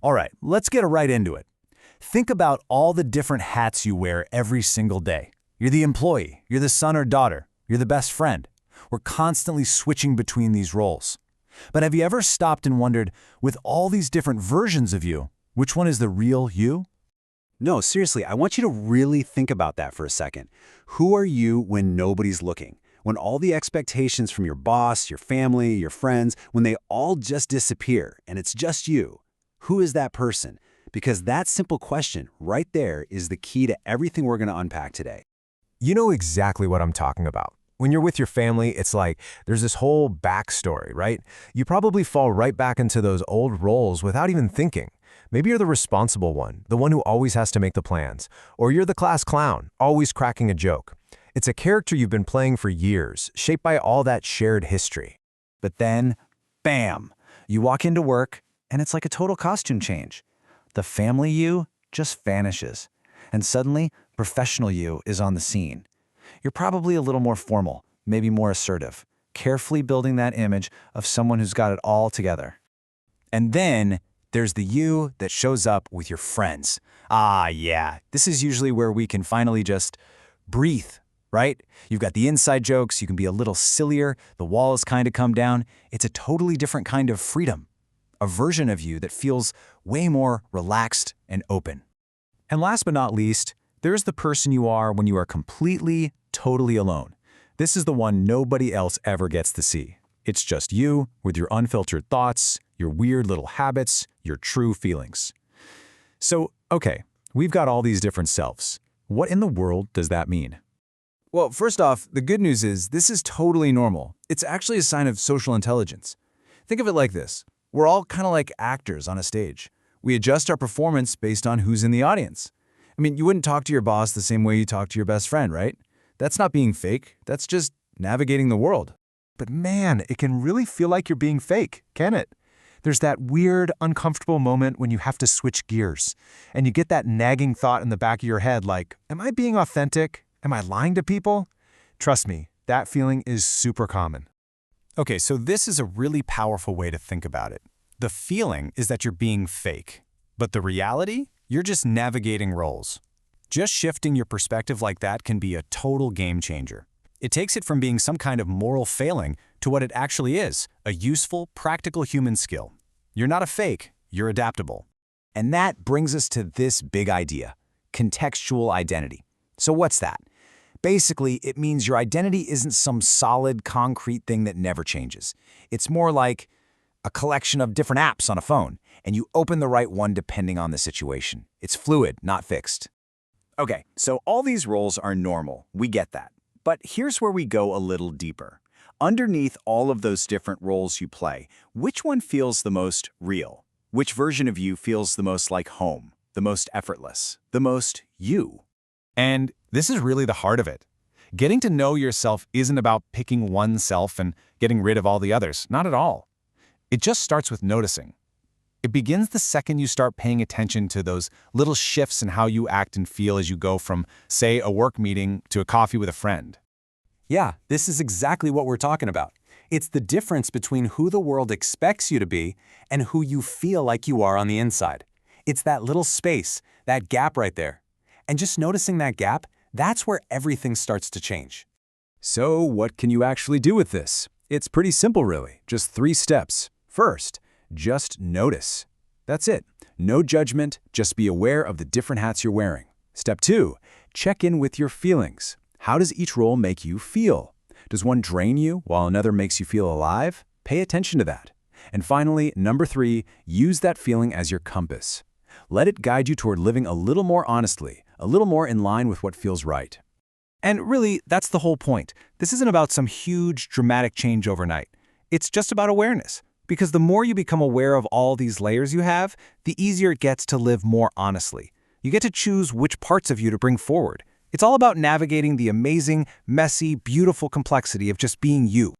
All right, let's get right into it. Think about all the different hats you wear every single day. You're the employee, you're the son or daughter, you're the best friend. We're constantly switching between these roles. But have you ever stopped and wondered, with all these different versions of you, which one is the real you? No, seriously, I want you to really think about that for a second. Who are you when nobody's looking? When all the expectations from your boss, your family, your friends, when they all just disappear and it's just you, who is that person? Because that simple question right there is the key to everything we're going to unpack today. You know exactly what I'm talking about. When you're with your family, it's like there's this whole backstory, right? You probably fall right back into those old roles without even thinking. Maybe you're the responsible one, the one who always has to make the plans. Or you're the class clown, always cracking a joke. It's a character you've been playing for years, shaped by all that shared history. But then, bam, you walk into work and it's like a total costume change. The family you just vanishes. And suddenly, professional you is on the scene. You're probably a little more formal, maybe more assertive, carefully building that image of someone who's got it all together. And then there's the you that shows up with your friends. Ah, yeah, this is usually where we can finally just breathe, right? You've got the inside jokes, you can be a little sillier, the walls kind of come down. It's a totally different kind of freedom, a version of you that feels way more relaxed and open. And last but not least, there's the person you are when you are completely, totally alone. This is the one nobody else ever gets to see. It's just you with your unfiltered thoughts, your weird little habits, your true feelings. So, okay, we've got all these different selves. What in the world does that mean? Well, first off, the good news is this is totally normal. It's actually a sign of social intelligence. Think of it like this. We're all kind of like actors on a stage. We adjust our performance based on who's in the audience. I mean, you wouldn't talk to your boss the same way you talk to your best friend, right? That's not being fake. That's just navigating the world. But man, it can really feel like you're being fake, can it? There's that weird, uncomfortable moment when you have to switch gears, and you get that nagging thought in the back of your head like, am I being authentic? Am I lying to people? Trust me, that feeling is super common. Okay, so this is a really powerful way to think about it. The feeling is that you're being fake, but the reality? You're just navigating roles. Just shifting your perspective like that can be a total game changer. It takes it from being some kind of moral failing to what it actually is, a useful, practical human skill. You're not a fake, you're adaptable. And that brings us to this big idea, contextual identity. So what's that? Basically, it means your identity isn't some solid, concrete thing that never changes. It's more like a collection of different apps on a phone, and you open the right one depending on the situation. It's fluid, not fixed. Okay, so all these roles are normal. We get that. But here's where we go a little deeper. Underneath all of those different roles you play, which one feels the most real? Which version of you feels the most like home, the most effortless, the most you? And this is really the heart of it. Getting to know yourself isn't about picking one self and getting rid of all the others. Not at all. It just starts with noticing. It begins the second you start paying attention to those little shifts in how you act and feel as you go from, say, a work meeting to a coffee with a friend. Yeah, this is exactly what we're talking about. It's the difference between who the world expects you to be and who you feel like you are on the inside. It's that little space, that gap right there. And just noticing that gap, that's where everything starts to change. So what can you actually do with this? It's pretty simple, really. Just 3 steps. First, just notice. That's it. No judgment, just be aware of the different hats you're wearing. Step 2, check in with your feelings. How does each role make you feel? Does one drain you while another makes you feel alive? Pay attention to that. And finally, number 3, use that feeling as your compass. Let it guide you toward living a little more honestly, a little more in line with what feels right. And really, that's the whole point. This isn't about some huge, dramatic change overnight. It's just about awareness. Because the more you become aware of all these layers you have, the easier it gets to live more honestly. You get to choose which parts of you to bring forward. It's all about navigating the amazing, messy, beautiful complexity of just being you.